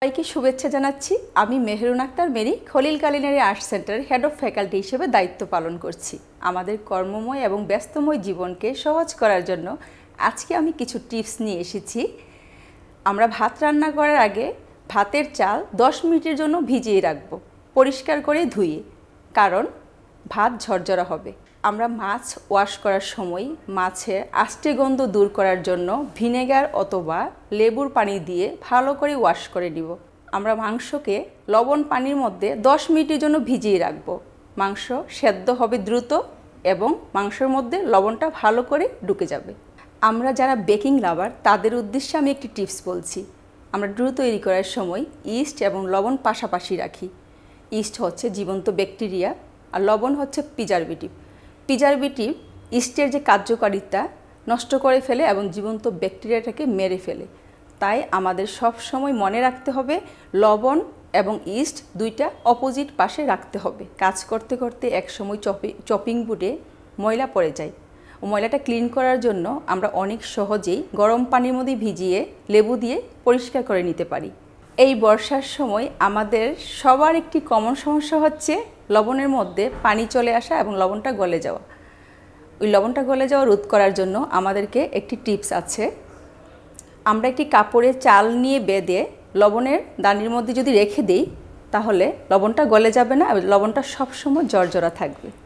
সবাইকে শুভেচ্ছা জানাচ্ছি। আমি Meherun Akter Mary Khalil culinary art সেন্টারের হেড অফ ফ্যাকাল্টি হিসেবে দায়িত্ব পালন করছি। আমাদের কর্মময় এবং ব্যস্তময় জীবনকে সহজ করার জন্য আজকে আমি কিছু টিপস নিয়ে এসেছি। আমরা ভাত রান্না করার আগে ভাতের চাল 10 মিনিটের জন্য ভিজিয়ে রাখব, পরিষ্কার করে ধুয়ে, কারণ ভাত ঝরঝরা হবে। আমরা মাছ ওয়াশ করার সময় মাছের আষ্টে গন্ধ দূর করার জন্য ভিনেগার অথবা লেবুর পানি দিয়ে ভালো করে ওয়াশ করে নিব। আমরা মাংসকে লবণ পানির মধ্যে 10 মিনিটের জন্য ভিজিয়ে রাখব। মাংস সেদ্ধ হবে দ্রুত এবং মাংসের মধ্যে লবণটা ভালো করে ঢুকে যাবে। আমরা যারা বেকিং লাভার তাদের উদ্দেশ্যে আমি একটি টিপস বলছি। আমরা ডো তৈরি করার সময় ইস্ট এবং লবণ পাশাপাশি রাখি। ইস্ট হচ্ছে জীবন্ত ব্যাকটেরিয়া আর লবণ হচ্ছে প্রিজারভেটিভ। প্রিজারভেটিভ ইস্টের যে কার্যকারিতা নষ্ট করে ফেলে এবং জীবন্ত ব্যাকটেরিয়াটাকে মেরে ফেলে। তাই আমাদের সব সময় মনে রাখতে হবে লবণ এবং ইস্ট দুইটা অপোজিট পাশে রাখতে হবে। কাজ করতে করতে একসময় চপিং বোর্ডে ময়লা পড়ে যায়। ময়লাটা ক্লিন করার জন্য আমরা অনেক সহজেই গরম পানির মধ্যে ভিজিয়ে লেবু দিয়ে পরিষ্কার করে নিতে পারি। এই বর্ষার সময় আমাদের সবার একটি কমন সমস্যা হচ্ছে লবণের মধ্যে পানি চলে আসা এবং লবণটা গলে যাওয়া। ওই লবণটা গলে যাওয়া রোধ করার জন্য আমাদেরকে একটি টিপস আছে। আমরা একটি কাপড়ে চাল নিয়ে বেঁধে লবণের দানির মধ্যে যদি রেখে দিই, তাহলে লবণটা গলে যাবে না, লবণটা সবসময় ঝরঝরা থাকবে।